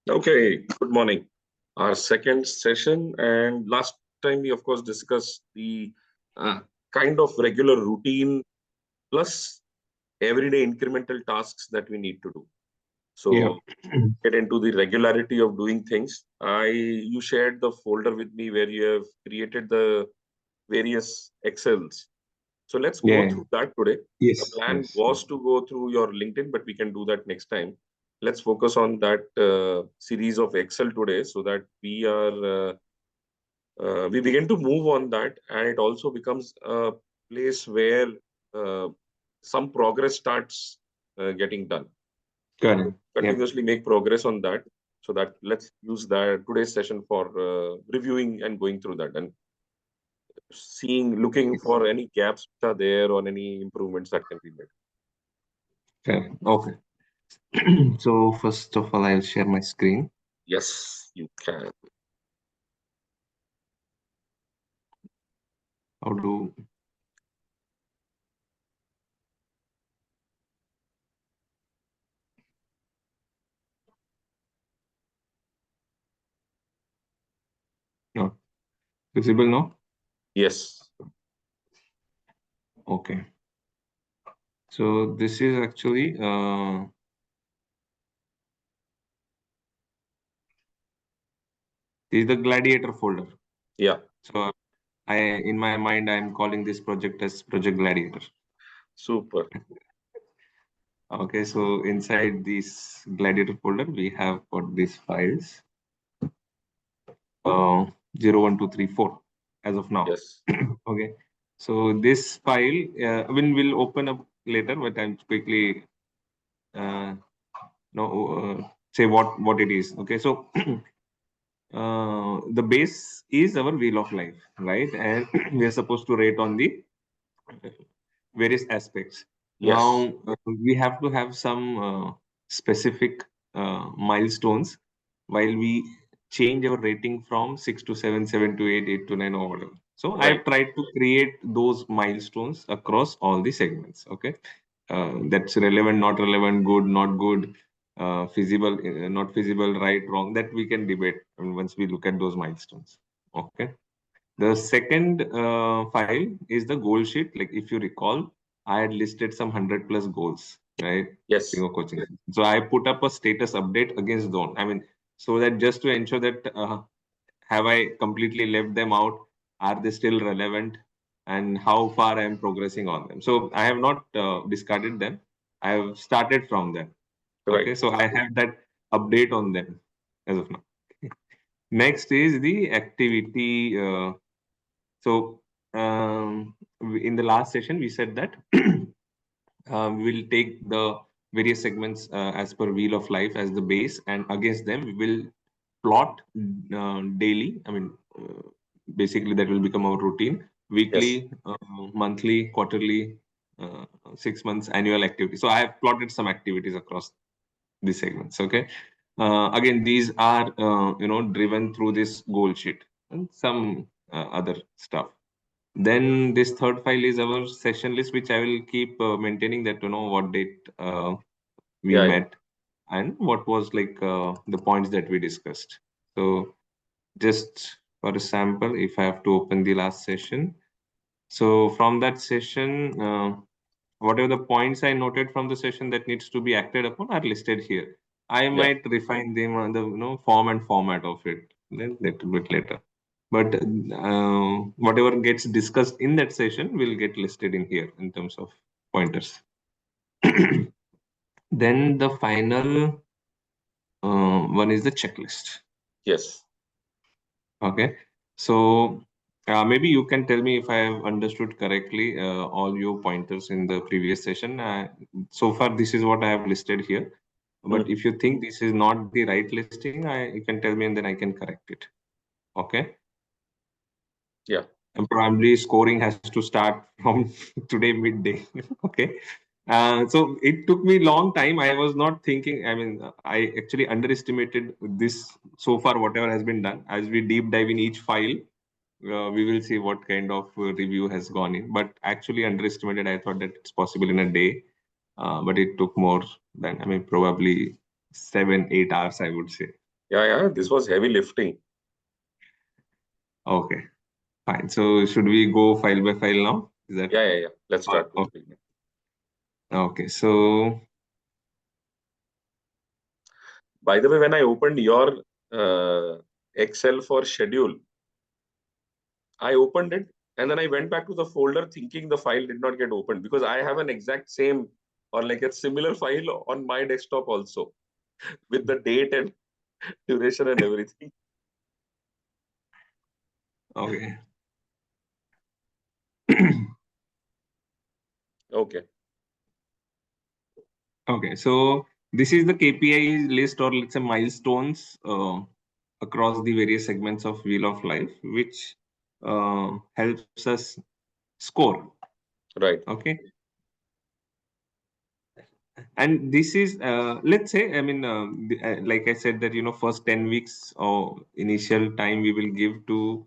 Okay, good morning. Our second session, and last time we, of course, discussed the uh, kind of regular routine plus everyday incremental tasks that we need to do. Yeah. So, get into the regularity of doing things. You shared the folder with me where you have created the various Excels. So let's go Yeah. through that today. The Yes. plan Yes. was to go through your LinkedIn, but we can do that next time. Let's focus on that series of Excel today so that we begin to move on that, and it also becomes a place where uh, some progress starts getting done. So Correct. Yep. continuously make progress on that. So that let's use that today's session for reviewing and going through that and looking Yes. for any gaps which are there or any improvements that can be made. Correct. Okay. So first of all, I'll share my screen. Yes, you can. How do no visible now? Yes. Okay. So this is actually this is the Gladiator folder. Yeah. So I in my mind I'm calling this project as Project Gladiator. Super. Okay. So inside this Gladiator folder we have got these files. 01234 as of now. Yes. Okay, so this file will open up later, but I'm quickly uh, no say what it is. Okay, so the base is our wheel of life, right? And we are supposed to rate on the various aspects. Yes. Now we have to have some specific milestones while we change our rating from 6 to 7, 7 to 8, 8 to 9, or whatever. So I Right. have tried to create those milestones across all the segments. Okay, that's relevant, not relevant, good, not good, feasible, not feasible, right, wrong. That we can debate once we look at those milestones. Okay. The second file is the goal sheet. Like if you recall, I had listed some 100 plus goals, right? Yes. Single coaching. So I put up a status update against those. I mean, so that just to ensure that have I completely left them out? Are they still relevant? And how far I am progressing on them. So I have not discarded them. I have started from them. Right. Okay, so I have that update on them as of now. Next is the activity. So in the last session, we said that we will take the various segments as per wheel of life as the base, and against them we will plot daily. I mean, basically that will become our routine: Yes. weekly, monthly, quarterly, 6 months, annual activity. So I have plotted some activities across these segments. Okay. Again, these are driven through this goal sheet and some other stuff. Then this third file is our session list, which I will keep maintaining that what date we Yeah. Yeah. met and what was like the points that we discussed. So just for a sample, if I have to open the last session, so from that session, whatever the points I noted from the session that needs to be acted upon are listed here. I Yeah. might refine them on the form and format of it then little bit later. But whatever gets discussed in that session will get listed in here in terms of pointers. Then the final one is the checklist. Yes. Okay, so maybe you can tell me if I have understood correctly all your pointers in the previous session. So far, this is what I have listed here. But Mm. if you think this is not the right listing, you can tell me and then I can correct it. Okay. Yeah. And probably scoring has to start from today midday. Okay. So it took me long time. I was not thinking. I mean, I actually underestimated this so far. Whatever has been done, as we deep dive in each file, we will see what kind of review has gone in. But actually underestimated. I thought that it's possible in a day, but it took more than, I mean, probably 7, 8 hours, I would say. Yeah, this was heavy lifting. Okay, fine. So should we go file by file now? Is that Yeah. Let's start with the okay? beginning. Okay, so By the way, when I opened your Excel for schedule, I opened it and then I went back to the folder thinking the file did not get opened because I have an exact same or like a similar file on my desktop also with the date and duration and everything. okay. Okay. Okay, so this is the KPI list or let's say milestones across the various segments of Wheel of Life, which helps us score. Right. Okay, and this is let's say I mean like I said that first 10 weeks or initial time we will give to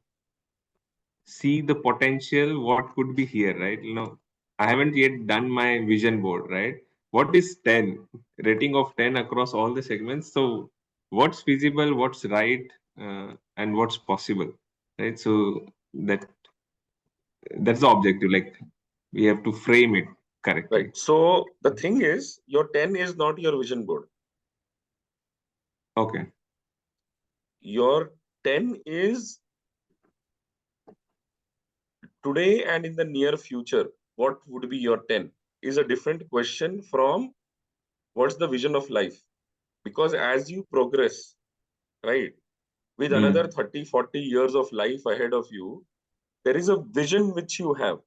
see the potential what could be here, right? I haven't yet done my vision board, right? What is 10 rating of 10 across all the segments? So what's feasible, what's right, and what's possible, right? So that that's the objective, like we have to frame it Right. correctly. So the thing is, your 10 is not your vision board. Okay. Your 10 is today and in the near future. What would be your 10 is a different question from what's the vision of life. Because as you progress, right, with another Hmm. 30, 40 years of life ahead of you, there is a vision which you have,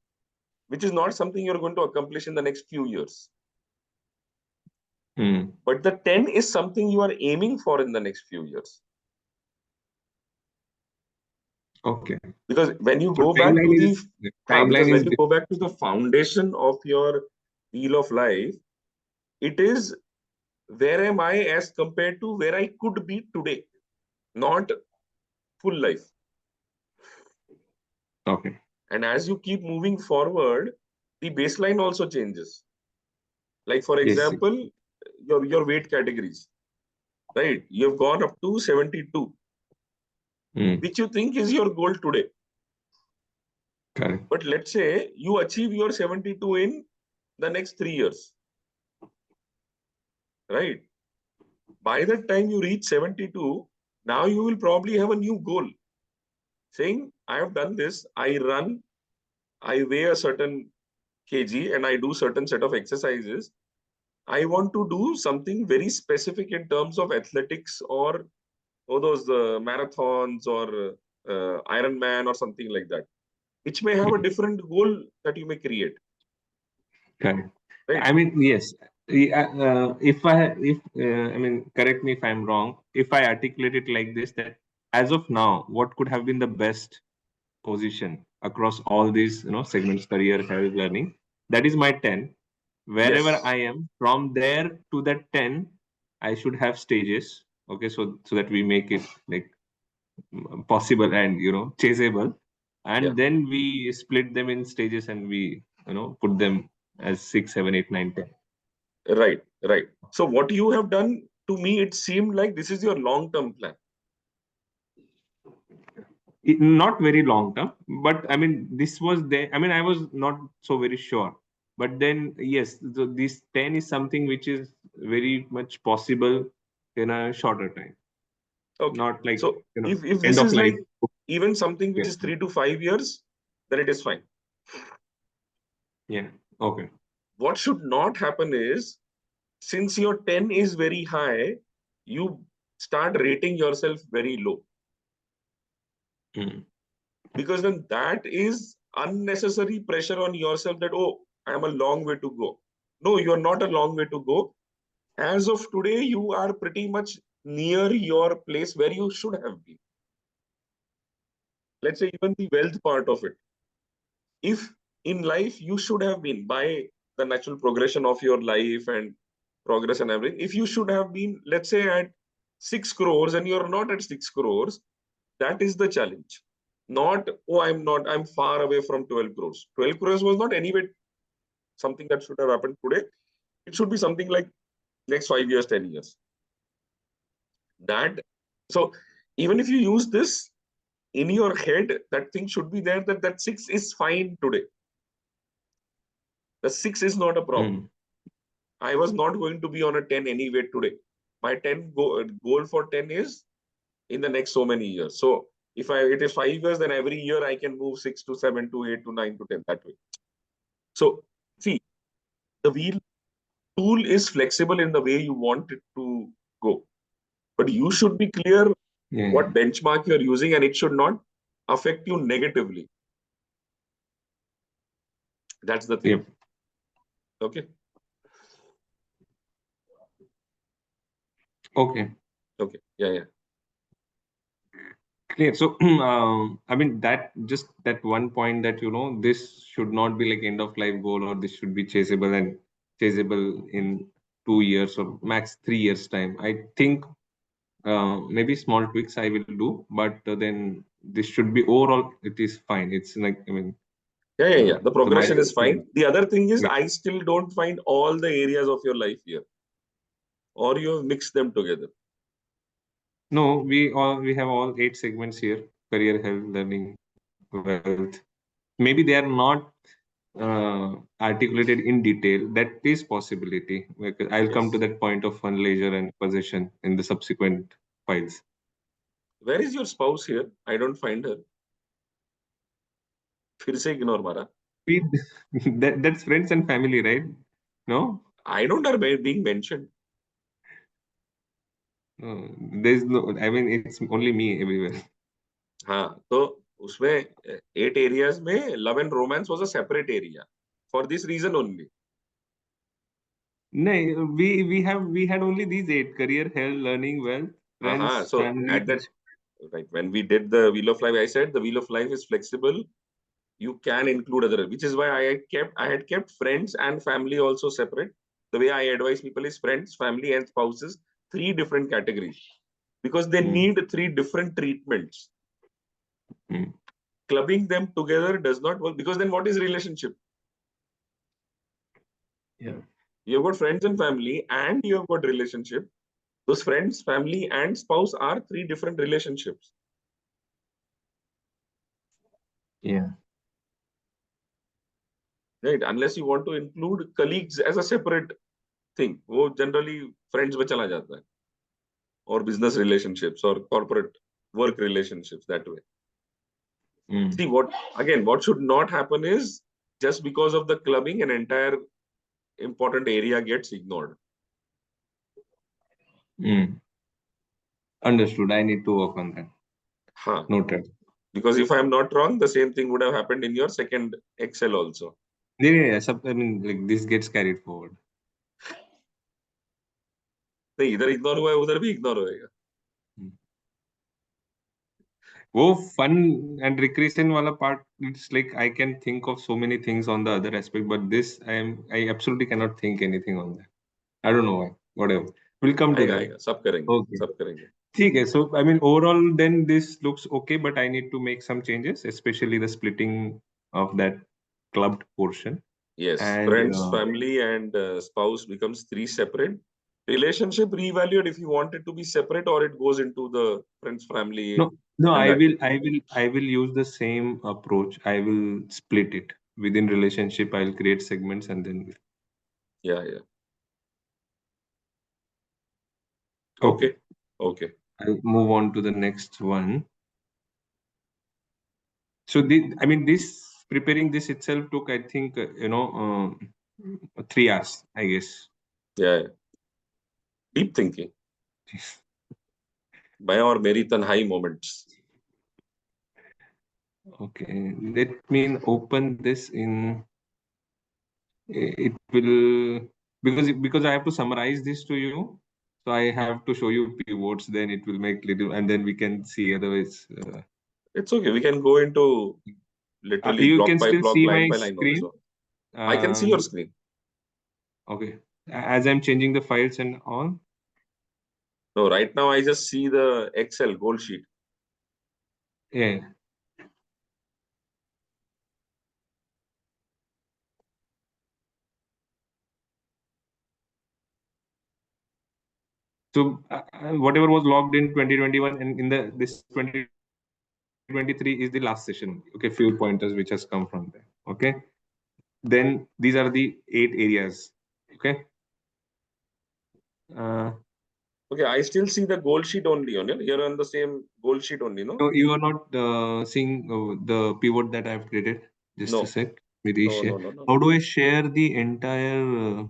which is not something you're going to accomplish in the next few years. Hmm. But the 10 is something you are aiming for in the next few years. Okay. Because when you So go back to timeline is because timeline when is you go back to the foundation of your wheel of life, it is where am I as compared to where I could be today, not full life. okay. And as you keep moving forward, the baseline also changes. Like for Yes. example, your weight categories, right? You have gone up to 72, Hmm. which you think is your goal today. Correct. But let's say you achieve your 72 in the next 3 years, right? By the time you reach 72, now you will probably have a new goal saying, I have done this, I run, I weigh a certain kg, and I do certain set of exercises. I want to do something very specific in terms of athletics or those marathons or Ironman or something like that, which may have a Hmm. different goal that you may create, Correct. right? I mean, yes. I mean, correct me if I'm wrong. If I articulate it like this, that as of now, what could have been the best position across all these, segments, career, health, learning? That is my 10. Wherever Yes, I am, from there to that 10, I should have stages. Okay, so that we make it like possible and chaseable, yeah, and then we split them in stages and we put them as 6, 7, 8, 9, 10. right. So what you have done to me, it seemed like this is your long-term plan. Not very long term, but I mean this was there. I mean I was not so very sure, but then yes, so this 10 is something which is very much possible in a shorter time, Okay. not like So if end this of is life. like even something which Yeah, is 3 to 5 years, then it is fine. yeah. Okay. What should not happen is since your 10 is very high, you start rating yourself very low Mm. because then that is unnecessary pressure on yourself that, oh, I am a long way to go. No, you are not a long way to go. As of today, you are pretty much near your place where you should have been. Let's say even the wealth part of it. If in life you should have been by the natural progression of your life and progress and everything, if you should have been, let's say, at 6 crores and you're not at 6 crores, that is the challenge. Not, oh, I'm far away from 12 crores. 12 crores was not anyway something that should have happened today. It should be something like next 5 years, 10 years. That So even if you use this in your head, that thing should be there, that 6 is fine today. The 6 is not a problem. I was not going to be on a 10 anyway today. My 10 goal for 10 is in the next so many years. So if it is 5 years, then every year I can move 6 to 7 to 8 to 9 to 10 that way. So see, the wheel tool is flexible in the way you want it to go. But you should be clear what benchmark you're using, and it should not affect you negatively. That's the thing. Yep. Okay. Okay. Okay. Yeah. Clear. So, I mean, that one point that, this should not be like end of life goal, or this should be chaseable in 2 years or max 3 years time. I think maybe small tweaks I will do, but then this should be overall, it is fine. It's like, I mean, Yeah. The the progression is milestone. fine. The other thing is, Yeah. I still don't find all the areas of your life here, or you have mixed them together. No, we have all 8 segments here: career, health, learning, wealth. Maybe they are not articulated in detail. That is possibility. I'll come to Yes. that point of fun, leisure, and possession in the subsequent files. Where is your spouse here? I don't find her. फिर से ignore मारा. We, that's friends and family, right? No, I don't are being mentioned. there's no. I mean, it's only me everywhere. हाँ, तो उसमें 8 areas में love and romance was a separate area for this reason only. No, we had only these 8: career, health, learning, wealth, friends, So family. at that, right, when we did the wheel of life, I said the wheel of life is flexible. You can include other, which is why I had kept friends and family also separate. The way I advise people is friends, family, and spouses, 3 different categories, because they need 3 different treatments. Mm. Clubbing them together does not work, because then what is relationship? Yeah. You've got friends and family, and you have got relationship. Those friends, family, and spouse are 3 different relationships. Yeah. Right? Unless you want to include colleagues as a separate thing, वो generally friends में चला जाता है, or business relationships or corporate work relationships that way. See, what should not happen is, just because of the clubbing, an entire important area gets ignored. Understood. I need to work on that. Huh. Noted. Because if I'm not wrong, the same thing would have happened in your second Excel also. Yeah. I mean, like this gets carried forward. नहीं, इधर ignore हुआ है, उधर भी ignore होएगा. वो fun and recreation वाला part, it's like I can think of so many things on the other aspect, but this I absolutely cannot think anything on that. I don't know why. Whatever. We'll come to that. आएगा, सब करेंगे, Okay. सब करेंगे. ठीक है. So I mean, overall, then this looks okay, but I need to make some changes, especially the splitting of that clubbed portion. Yes, And friends, family, and spouse becomes 3 separate. Relationship reevaluate if you want it to be separate, or it goes into the friends, family, no, and that. I will use the same approach. I will split it within relationship. I'll create segments and then. Yeah. Okay. Okay. I'll move on to the next one. So I mean, preparing this itself took, I think, 3 hours, I guess. Yeah. Deep thinking. मैं और मेरी तन्हाई moments. Okay, let me open this in. It will, because I have to summarize this to you, so I have to show you pivots. Then it will make little, and then we can see. Otherwise, It's okay. We can go into literally you block can by still block, see line my by line screen. also. I can see your screen. Okay, as I'm changing the files and all. No, right now I just see the Excel goal sheet. Yeah. So whatever was logged in 2021 and in the this 2023 is the last session. Okay, few pointers which has come from there. Okay, then these are the 8 areas. Okay, uh, Okay, I still see the goal sheet only, Anil. You're on the same goal sheet only, no? no, you are not seeing the pivot that I've created. Just a No, sec. We no, reshare. no, no, no. How do I share the entire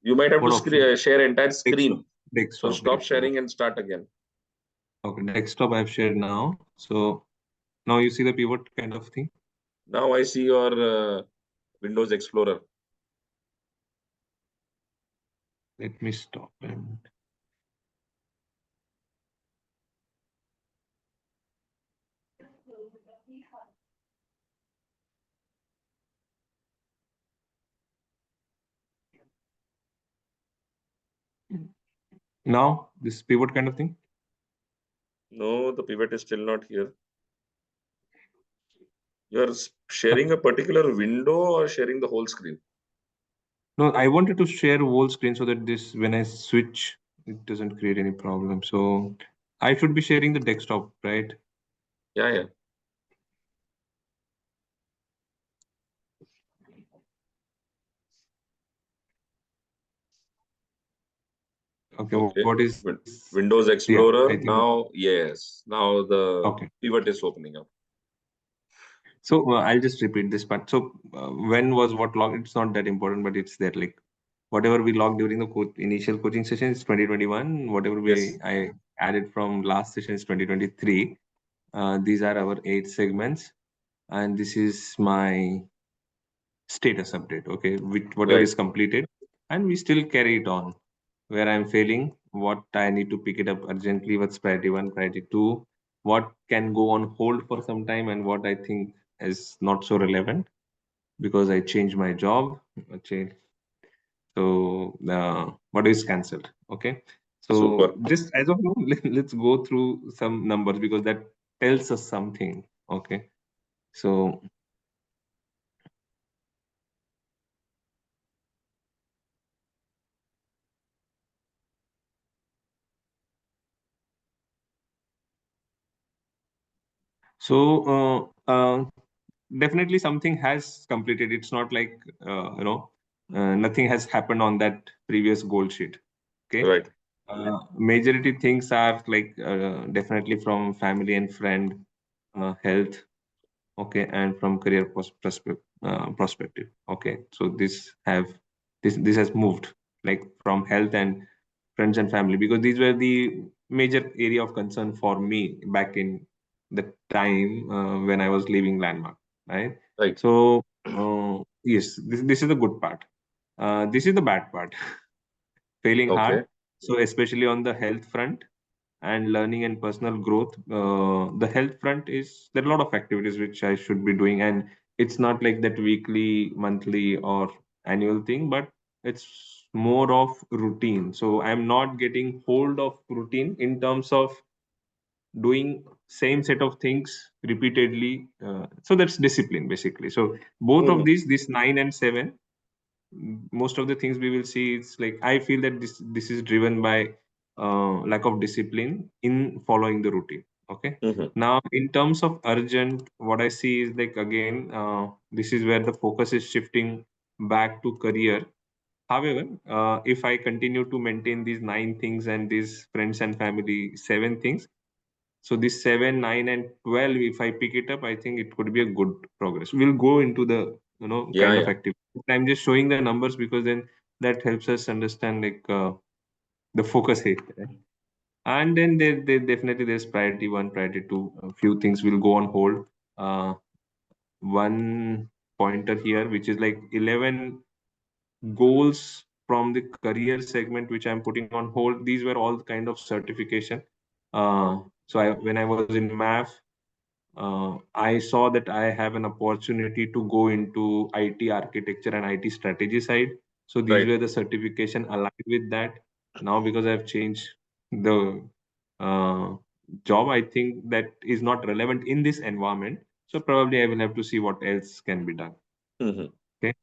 You might have what to option? share entire Desktop, screen. So desktop, stop desktop. sharing and start again. Okay, desktop I've shared now. So now you see the pivot kind of thing. Now I see your Windows Explorer. Let me stop and now this pivot kind of thing. No, the pivot is still not here. You're sharing a particular window or sharing the whole screen? No, I wanted to share whole screen so that this when I switch, it doesn't create any problem. So I should be sharing the desktop, right? Yeah, yeah. Okay, Okay. what is Windows yeah, I Explorer. think Now, yes. Now the okay. pivot is opening up. So I'll just repeat this part. So when was what logged? It's not that important, but it's there. Like whatever we logged during the initial coaching session is 2021. Whatever Yes. I added from last session is 2023. These are our 8 segments, and this is my status update. Okay, with whatever Right. is completed, and we still carry it on. Where I'm failing, what I need to pick it up urgently, what's priority 1, priority 2, what can go on hold for some time, and what I think is not so relevant because I changed my job. I changed, so what is cancelled? Okay, so Super. just as of now, let's go through some numbers because that tells us something. Okay, so so definitely something has completed. It's not like nothing has happened on that previous goal sheet. Okay, Right. majority things are like definitely from family and friend, health. Okay, and from career perspective. Okay, so this has moved like from health and friends and family because these were the major area of concern for me back in the time when I was leaving Landmark, right? Right. So yes, this is the good part. This is the bad part. Failing hard, Okay. so especially on the health front and learning and personal growth. The health front is there are a lot of activities which I should be doing, and it's not like that weekly, monthly, or annual thing, but it's more of routine. So I'm not getting hold of routine in terms of doing same set of things repeatedly. So that's discipline basically. So both of Hmm. these, this 9 and 7, most of the things we will see, it's like I feel that this is driven by lack of discipline in following the routine. Okay, Hmm. now in terms of urgent, what I see is like again this is where the focus is shifting back to career. However, if I continue to maintain these 9 things and these friends and family 7 things, so this 7, 9, and 12, if I pick it up, I think it could be a good progress. We'll go into the Yeah, kind of yeah. activity. I'm just showing the numbers because then that helps us understand like the focus area. Right? And then there definitely there's priority 1, priority 2. A few things will go on hold. One pointer here, which is like 11 goals from the career segment, which I'm putting on hold. These were all kind of certification. When I was in MAF, I saw that I have an opportunity to go into IT architecture and IT strategy side. So these Right. were the certification aligned with that. Now, because I've changed the uh, job, I think that is not relevant in this environment. So probably I will have to see what else can be done. Hmm. Okay.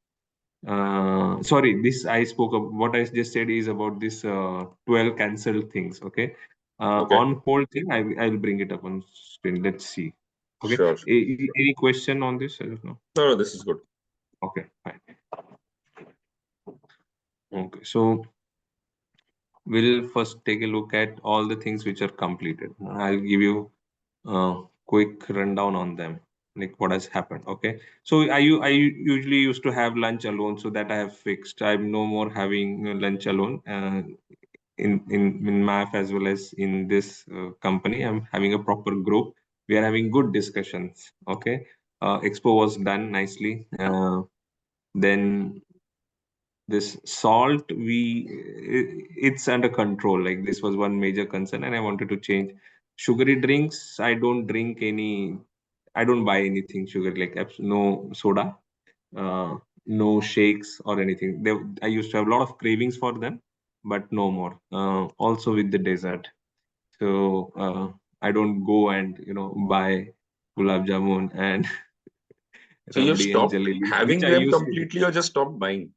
Sorry, this I spoke of what I just said is about this 12 cancelled things. Okay. Okay. On whole thing, I'll bring it up on screen. Let's see. Okay. Sure. Any question on this? I don't know. No, no, this is good. Okay, fine. Okay, so we'll first take a look at all the things which are completed. I'll give you a quick rundown on them, like what has happened. Okay, so I usually used to have lunch alone, so that I have fixed. I'm no more having lunch alone. In MAF as well as in this company, I'm having a proper group. We are having good discussions. Okay, expo was done nicely. Then this salt, it's under control. Like this was one major concern, and I wanted to change. Sugary drinks, I don't drink any. I don't buy anything sugar, like no soda, uh, no shakes or anything. I used to have a lot of cravings for them, but no more. Also with the dessert, so I don't go and buy gulab jamun and So you've rabdi and stopped jalebi, which having I them used to. completely or just stopped buying?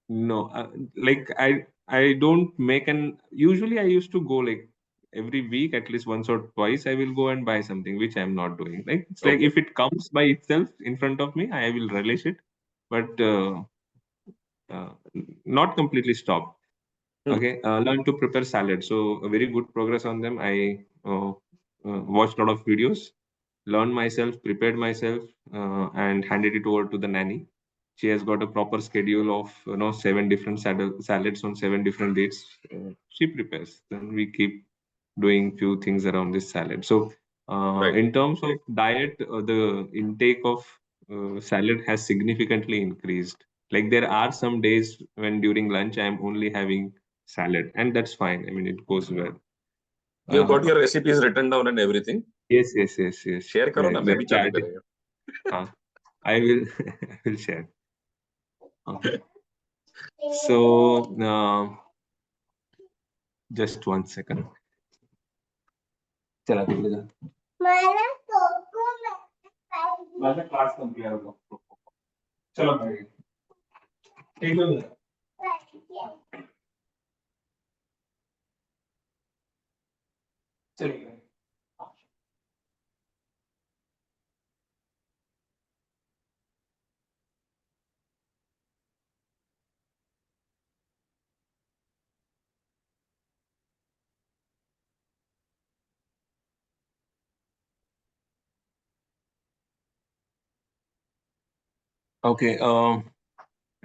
No, like I don't make an. Usually, I used to go like every week, at least once or twice. I will go and buy something, which I'm not doing. Like it's like Okay. if it comes by itself in front of me, I will relish it, but uh, not completely stop. Hmm. Okay, learn to prepare salad. So a very good progress on them. I watched a lot of videos, learned myself, prepared myself, and handed it over to the nanny. She has got a proper schedule of seven different salads on seven different dates. She prepares. Then we keep doing few things around this salad. So Right. in terms of diet, the intake of salad has significantly increased. Like there are some days when during lunch I'm only having salad, and that's fine. I mean, it goes well. You've got Uh, your recipes written down and everything. yes, yes, yes, yes. Share करो ना मैं The भी चालू chat. करेंगे. I will I will share. Okay. So just 1 second. चला ठीक है. माझा क्लास संपला होगा. चलो भाई. एक दो मिनिट. चलिए. Okay.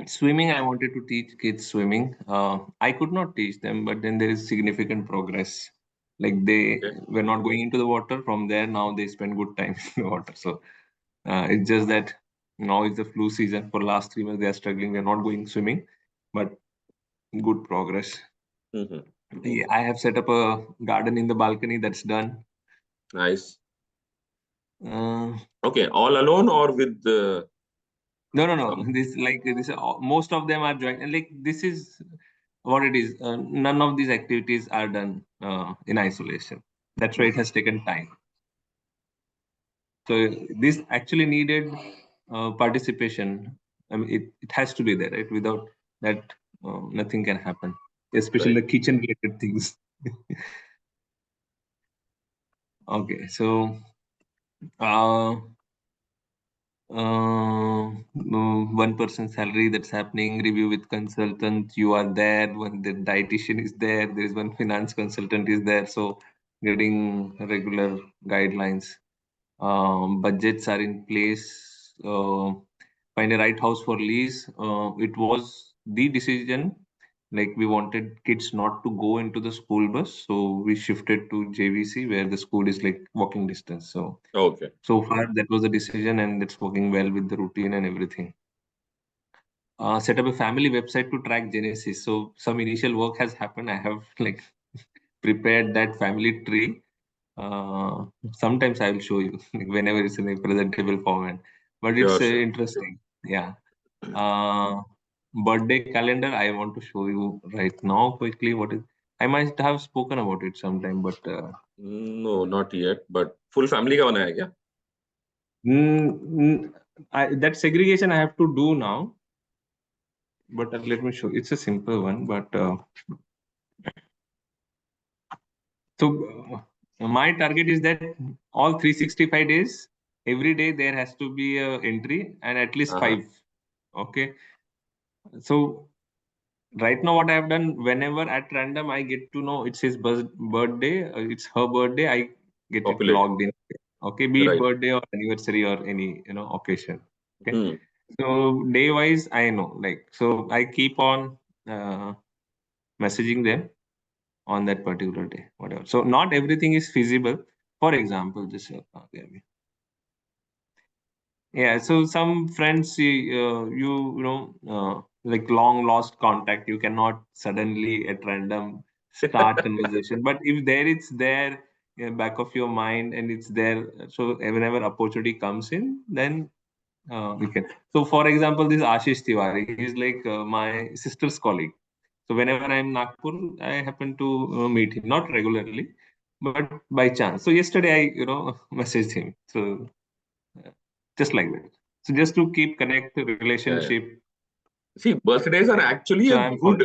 Swimming, I wanted to teach kids swimming. I could not teach them, but then there is significant progress. Like they Okay. were not going into the water. From there, now they spend good time in the water. So it's just that now is the flu season. For last 3 months, they are struggling. They're not going swimming, but good progress. Hmm. Yeah, I have set up a garden in the balcony. That's done. Nice. Uh, Okay. All alone or with no, no, no. some? This like this. Most of them are joined. And like this is what it is. None of these activities are done in isolation. That's why it has taken time. So this actually needed participation. I mean, it has to be there, right? Without that, nothing can happen, especially Right. the kitchen related things. Okay, so uh, no, one person salary that's happening, review with consultant, you are there, when the dietitian is there is one finance consultant is there, so getting regular guidelines. Budgets are in place. Find a right house for lease. It was the decision. Like we wanted kids not to go into the school bus, so we shifted to JVC where the school is like walking distance. So Okay. so far that was the decision, and it's working well with the routine and everything. Set up a family website to track Genesis. So some initial work has happened. I have like prepared that family tree. Uh, Sometimes I will show you whenever it's in a presentable format. But it's Sure. Sure. interesting. Yeah. Uh, Birthday calendar. I want to show you right now quickly. What is? I might have spoken about it sometime, but No, not yet. But full family का बनाया क्या? that segregation I have to do now. but let me show. It's a simple one, but so my target is that all 365 days, every day there has to be a entry and at least Uh-huh. 5. Okay. So right now, what I have done, whenever at random I get to know it's his birthday, it's her birthday, I get it Populate. logged in. Okay, be it Right. birthday or anniversary or any occasion. Okay, Hmm. so day wise, I know, like, so I keep on uh, messaging them on that particular day, whatever. So not everything is feasible. For example, just yeah, so some friends, like long lost contact, you cannot suddenly at random start conversation. But if there, it's there back of your mind and it's there. So whenever opportunity comes in, then we can. So for example, this Ashish Tiwari, he's like my sister's colleague. So whenever I'm in Nagpur, I happen to meet him, not regularly, but by chance. So yesterday I, messaged him. So uh, just like that. So just to keep connect the Yeah. relationship. See, birthdays are actually So a I'm calling.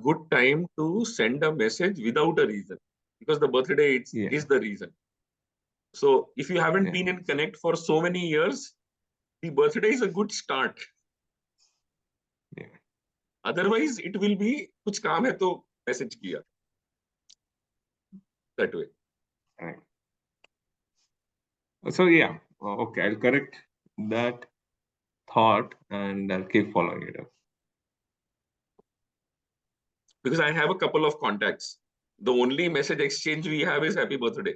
good time to send a message without a reason, because the birthday Yeah, is the reason. So if you haven't yeah, been in connect for so many years, the birthday is a good start. yeah. Otherwise, it will be कुछ काम है तो message किया, that way. Right. So yeah, okay, I'll correct that thought and I'll keep following it up. Because I have a couple of contacts. The only message exchange we have is happy birthday.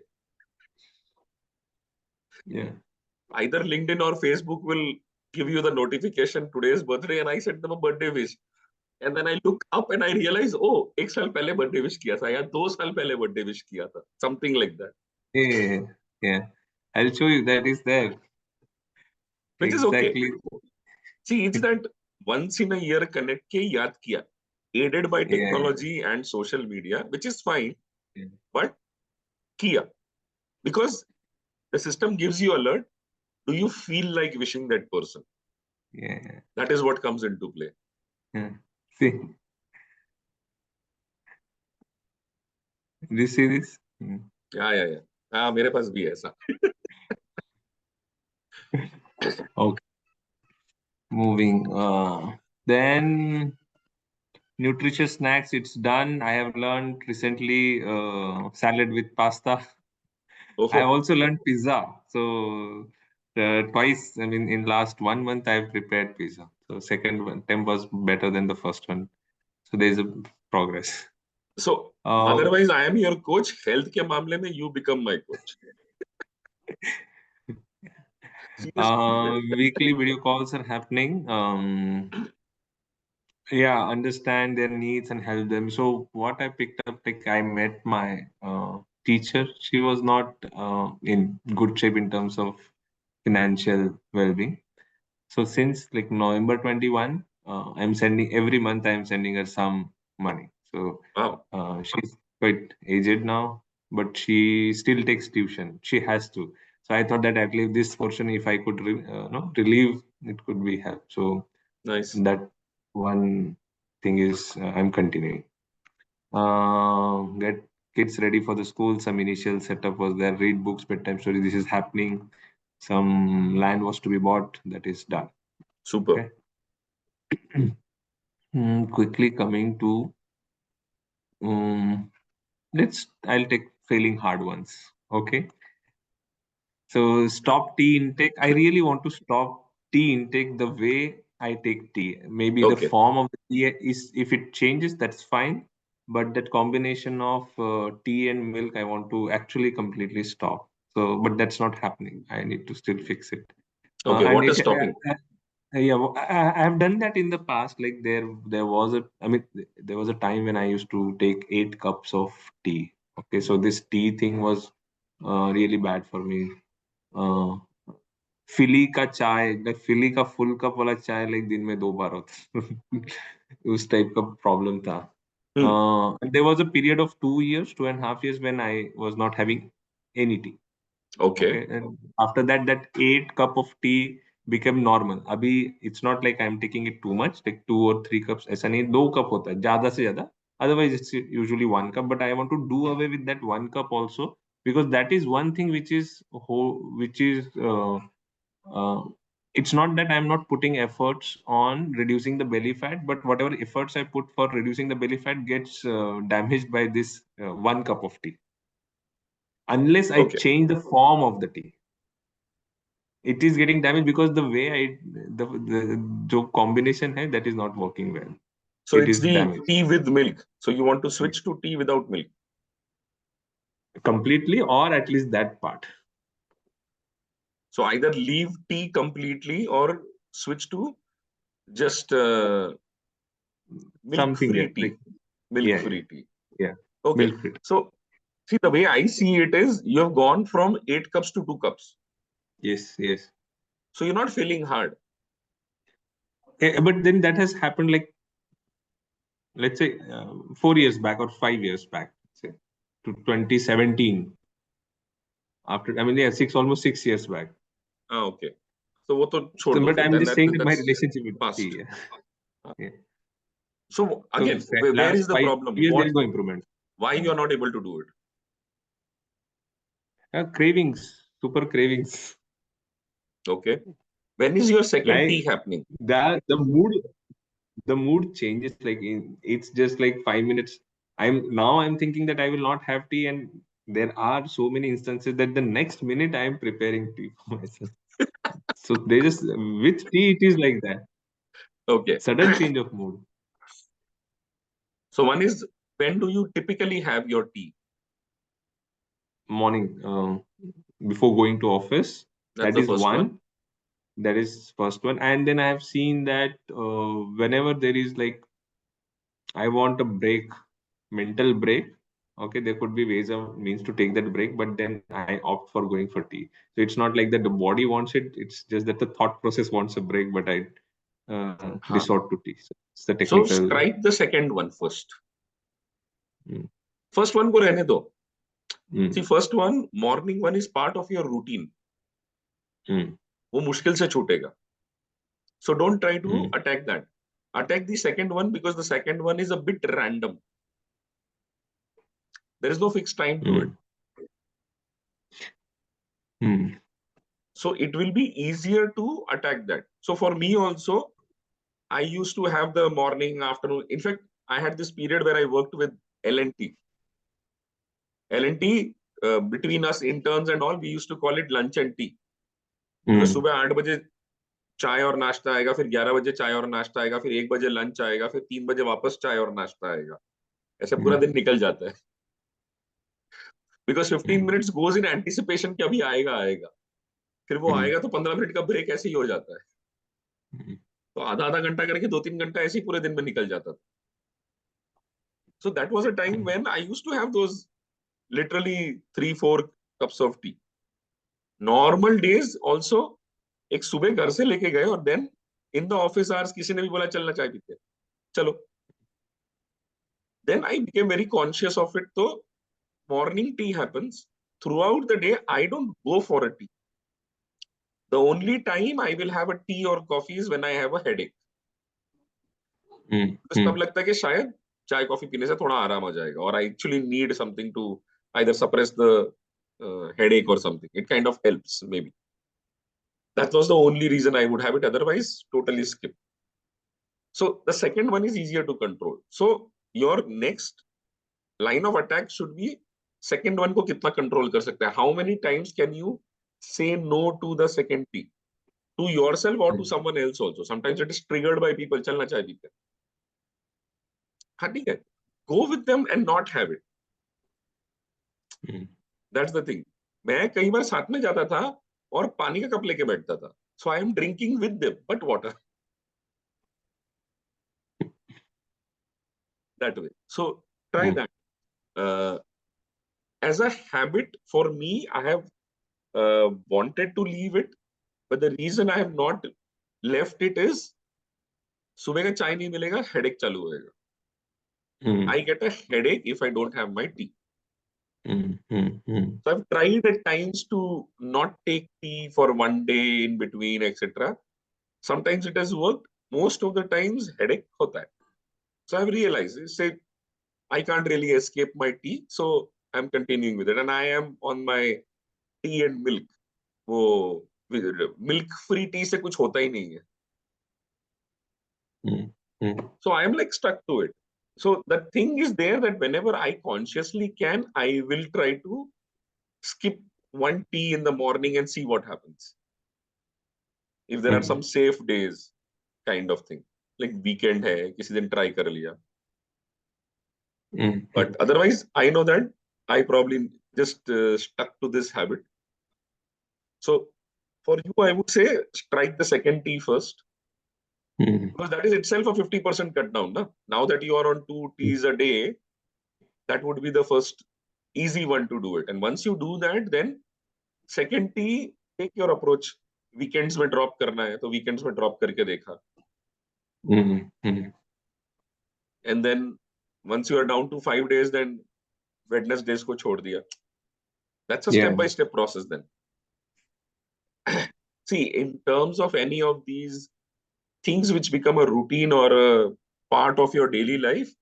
Yeah. Either LinkedIn or Facebook will give you the notification today's birthday, and I sent them a birthday wish. And then I look up and I realize, oh, एक साल पहले birthday wish किया था या 2 साल पहले birthday wish किया था. Something like that. Yeah, yeah. I'll show you that is there. Which is okay. Exactly. See, it's that once in a year connect के याद किया. Aided by Yeah, technology and social media, which is fine, yeah, but kiya. Because the system gives you alert. Do you feel like wishing that person? yeah, That is what comes into play. yeah. See, do you see this? Yeah. हाँ मेरे पास भी है ऐसा. Okay, moving. Then nutritious snacks, it's done. I have learned recently salad with pasta. I Oh, also learned pizza. So twice, I mean, in last 1 month, I've prepared pizza. So second one attempt was better than the first one. So there's a progress. so Uh, otherwise I am your coach. Health के मामले में you become my coach. Seriously. weekly video calls are happening. Yeah, understand their needs and help them. So what I picked up, like I met my teacher. She was not in good shape in terms of financial well-being. So since like November 21, I'm sending every month. I'm sending her some money. So Wow, she's quite aged now, but she still takes tuition. She has to. So I thought that at least this portion, if I could, no, relieve, it could be help. So nice, that one thing is I'm continuing. Get kids ready for the school. Some initial setup was there. Read books, bedtime story. This is happening. Some land was to be bought. That is done. super. Okay. Quickly coming to I'll take failing hard ones. Okay. So stop tea intake. I really want to stop tea intake the way I take tea. Maybe the Okay, form of the tea is, if it changes, that's fine. But that combination of tea and milk, I want to actually completely stop. So, but that's not happening. I need to still fix it. okay. And What is it, stopping? yeah, I have done that in the past. Like there was a, I mean, there was a time when I used to take 8 cups of tea. Okay, so this tea thing was really bad for me. Uh, फिली का चाय, फिली का full cup वाला चाय like दिन में 2 बार होता उस type का प्रॉब्लम था. Hmm. There was a period of 2 years, 2.5 years when I was not having any tea. Okay, Okay, and after that, that 8 cup of tea became normal. अभी it's not like I'm taking it too much, like 2 or 3 cups. ऐसा नहीं, 2 cup होता है ज्यादा से ज्यादा. Otherwise, it's usually 1 cup. But I want to do away with that 1 cup also, because that is one thing which is uh, it's not that I'm not putting efforts on reducing the belly fat, but whatever efforts I put for reducing the belly fat gets damaged by this 1 cup of tea. Unless I Okay. change the form of the tea, it is getting damaged, because the way the combination hai, that is not working well. So It it's is the damaged tea with milk. So you want to switch to tea without milk. completely, or at least that part. So either leave tea completely or switch to just Something milk-free else, tea. like yeah, Milk-free tea. yeah, Okay. milk free. So see, the way I see it is you have gone from 8 cups to 2 cups. Yes, yes. So you're not feeling hard. But then that has happened, like, let's say 4 years back or 5 years back, say to 2017. After, I mean, yeah, almost 6 years back. Ah, okay. So वो तो छोड़ So, दो but फिर. I'm Then just saying that my that's relationship with past. tea. Yeah. Yeah. So So again, where last is the five problem? years there is no improvement. Why you are not able to do it? Cravings, super cravings. Okay. When is your second Like tea happening? the mood changes. Like it's just like 5 minutes. I'm thinking that I will not have tea, and there are so many instances that the next minute I am preparing tea for myself. So they just, with tea it is like that. Okay. Sudden change of mood. So one is, when do you typically have your tea? Morning, before going to office. That's That the is first one. one. That is first one. And then I have seen that whenever there is like, I want a break, mental break. Okay, there could be ways of means to take that break, but then I opt for going for tea. So it's not like that the body wants it. It's just that the thought process wants a break, but I Huh. resort to tea. So it's the So technical. strike the second one first. Mm, First one को रहने दो. See, mm, first one, morning one is part of your routine. mm, वो मुश्किल से छूटेगा. So don't try to mm, attack that. Attack the second one, because the second one is a bit random. There is no fixed time to it. mm, mm, So it will be easier to attack that. So for me also, I used to have the morning, afternoon. In fact, I had this period where I worked with L&T. L&T, between us interns and all, we used to call it lunch and tea. Because mm, सुबह 8 बजे चाय और नाश्ता आएगा, फिर 11 बजे चाय और नाश्ता आएगा, फिर 1 बजे लंच आएगा, फिर 3 बजे वापस चाय और नाश्ता आएगा. ऐसे पूरा mm, दिन निकल जाता है. Because 15 mm, minutes goes in anticipation कि अभी आएगा आएगा. फिर वो mm, आएगा तो 15 मिनट का ब्रेक ऐसे ही हो जाता है. mm, तो आधा आधा घंटा करके 2-3 घंटा ऐसे ही पूरे दिन में निकल जाता था. So that was a time mm, when I used to have those literally 3-4 cups of tea. Normal days also, एक सुबह घर से लेके गए और then in the office hours किसी ने भी बोला चलना चाय पीते हैं. चलो. Then I became very conscious of it. So morning tea happens. Throughout the day, I don't go for a tea. The only time I will have a tea or coffee is when I have a headache. mm, Because तब लगता है कि शायद चाय coffee पीने से थोड़ा आराम आ जाएगा, or I actually need something to either suppress the headache or something. It kind of helps maybe. That was the only reason I would have it. Otherwise, totally skip. So the second one is easier to control. So your next line of attack should be second one को कितना control कर सकते हैं. How many times can you say no to the second tea? To yourself or to mm, someone else also. Sometimes it is triggered by people. चलना चाय पीते हैं. हाँ ठीक है. Go with them and not have it. mm. That's the thing. मैं कई बार साथ में जाता था और पानी का कप लेके बैठता था. So I am drinking with them, but water. That way. So try Mm, that. As a habit for me, I have wanted to leave it, but the reason I have not left it is सुबह का चाय नहीं मिलेगा, headache चालू होएगा. mm, I get a headache if I don't have my tea. mm, mm, mm, So I've tried at times to not take tea for one day in between, etc. Sometimes it has worked. Most of the times headache hota hai. So I've realized, say, I can't really escape my tea, so I'm continuing with it. And I am on my tea and milk. वो milk free tea से कुछ होता ही नहीं है. So I am like stuck to it. So the thing is there that whenever I consciously can, I will try to skip one tea in the morning and see what happens. If there are some safe days, kind of thing. Like weekend है, किसी दिन try कर लिया. But otherwise, I know that I probably just stuck to this habit. So for you, I would say strike the second tea first. Because that is itself a 50% cut down. Na? Now that you are on 2 teas a day, that would be the first easy one to do it. And once you do that, then second tea, take your approach. Weekends में drop करना है, तो weekends में drop करके देखा. And then once you are down to 5 days, then Wednesdays को छोड़ दिया. That's a step-by-step process then. See, in terms of any of these things which become a routine or a part of your daily life,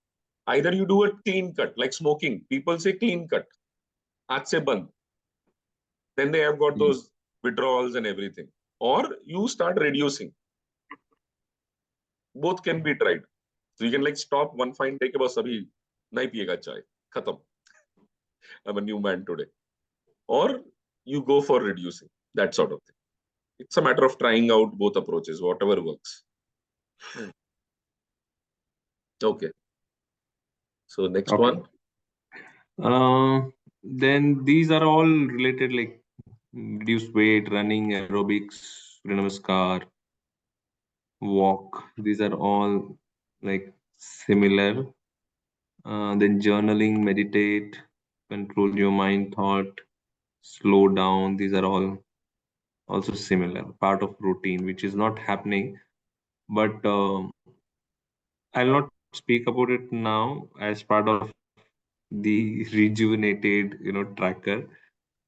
either you do a clean cut, like smoking. People say clean cut. Aaj se band. Then they have got those withdrawals and everything. Or you start reducing. Both can be tried. So you can like stop one fine day ke bas abhi nahi piyega chai. Khatam. I'm a new man today. Or you go for reducing. That sort of thing. It's a matter of trying out both approaches, whatever works. Okay. So next one. Then these are all related, like reduce weight, running, aerobics, namaskar, walk. These are all like similar. Then journaling, meditate, control your mind, thought, slow down. These are all also similar, part of routine, which is not happening. But I'll not speak about it now as part of the rejuvenated, tracker.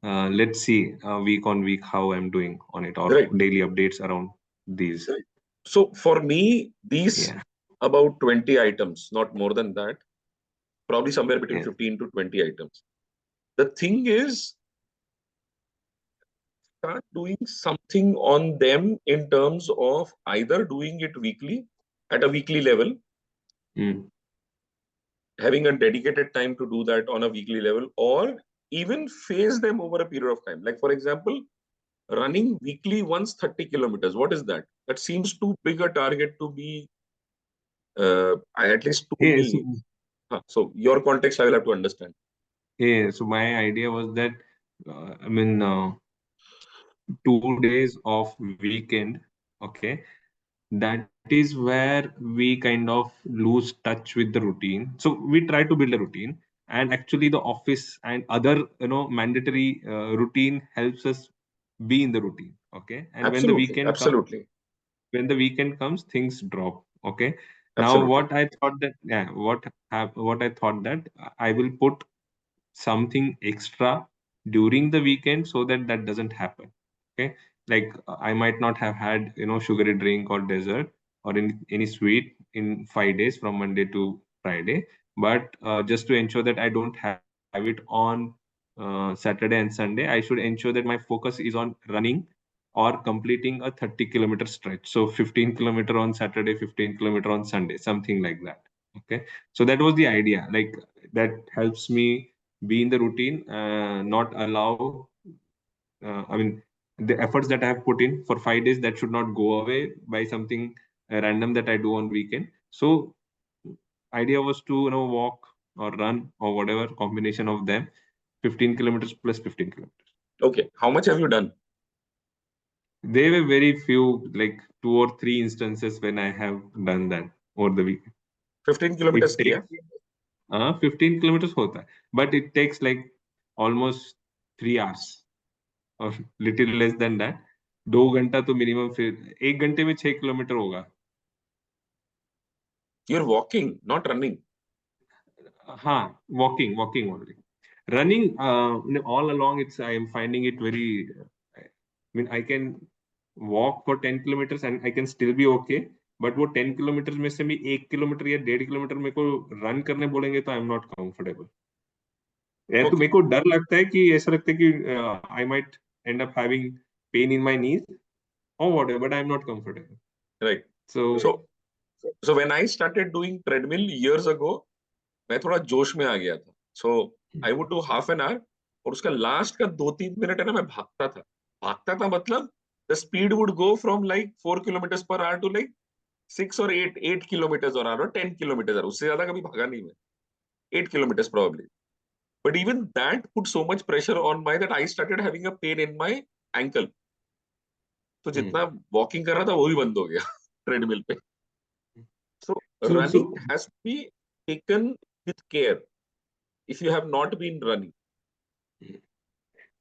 Let's see week on week how I'm doing on it, or Right. daily updates around these. Right. So for me, these about 20 items, not more than that, probably somewhere between 15 to 20 items. The thing is, start doing something on them in terms of either doing it weekly at a weekly level, having a dedicated time to do that on a weekly level, or even phase them over a period of time. Like, for example, running weekly once 30 kilometers. What is that? That seems too big a target to be, at least to me. So your context, I will have to understand. So my idea was that, 2 days of weekend, okay, that is where we kind of lose touch with the routine. So we try to build a routine, and actually the office and other, mandatory routine helps us be in the routine, okay. And Absolutely, absolutely. When the weekend comes, things drop, okay. Now Absolutely. what I thought that, what I thought that I will put something extra during the weekend so that that doesn't happen, okay. Like I might not have had, sugary drink or dessert or any sweet in 5 days from Monday to Friday, but just to ensure that I don't have it on Saturday and Sunday, I should ensure that my focus is on running or completing a 30-kilometer stretch. So 15-kilometer on Saturday, 15-kilometer on Sunday, something like that, okay. So that was the idea, like that helps me be in the routine, not allow, the efforts that I have put in for 5 days, that should not go away by something random that I do on weekend. So idea was to, walk or run or whatever combination of them, 15 kilometers plus 15 kilometers. Okay. How much have you done? There were very few, like 2 or 3 instances when I have done that over the weekend. 15 kilometers किया? 15 kilometers hota hai, but it takes like almost 3 hours or little less than that. 2 घंटा तो minimum, फिर 1 घंटे में 6 kilometre होगा. You're walking, not running. हाँ, walking only. Running, all along, I am finding it very. I mean, I can walk for 10 kilometers and I can still be okay. But वो 10 kilometers में से भी 1 kilometre या 1.5 kilometre मेरे को run करने बोलेंगे तो आई एम नॉट कंफर्टेबल. तो Okay. मेरे को डर लगता है कि ऐसा लगता है कि I might and up having pain in my knees or whatever, but I'm not comfortable. Right. So So when I started doing treadmill years ago, मैं थोड़ा जोश में आ गया था. So I would do half an hour और उसका last का 2-3 minute है ना मैं भागता था मतलब the speed would go from like 4 kilometers per hour to like 6 or 8 kilometers per hour or 10 kilometers per hour. उससे ज्यादा कभी भागा नहीं मैं. 8 kilometers probably. But even that put so much pressure on my that I started having a pain in my ankle. तो जितना walking कर रहा था वो भी बंद हो गया ट्रेडमिल पे. So so running has to be taken with care if you have not been running,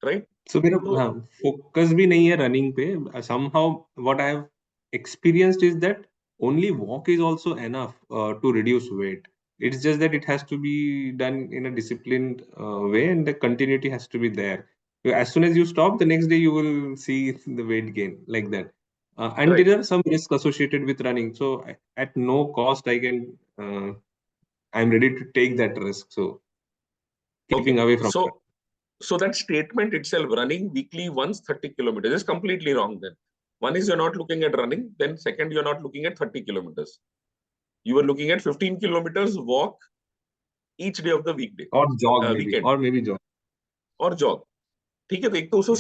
right? so मेरा So हाँ फोकस भी नहीं है रनिंग पे. somehow what I have experienced is that only walk is also enough to reduce weight. It's just that it has to be done in a disciplined way and the continuity has to be there. As soon as you stop, the next day you will see the weight gain like that. And right. there are some risks associated with running. So at no cost I can I'm ready to take that risk. So Okay. keeping away from that. So that statement itself, running weekly once 30 kilometers, is completely wrong. Then one is you're not looking at running. Then second, you're not looking at 30 kilometers. You are looking at 15 kilometers walk each day of the weekday, Or jog maybe, weekend or maybe jog. or jog. ठीक है तो एक तो उसको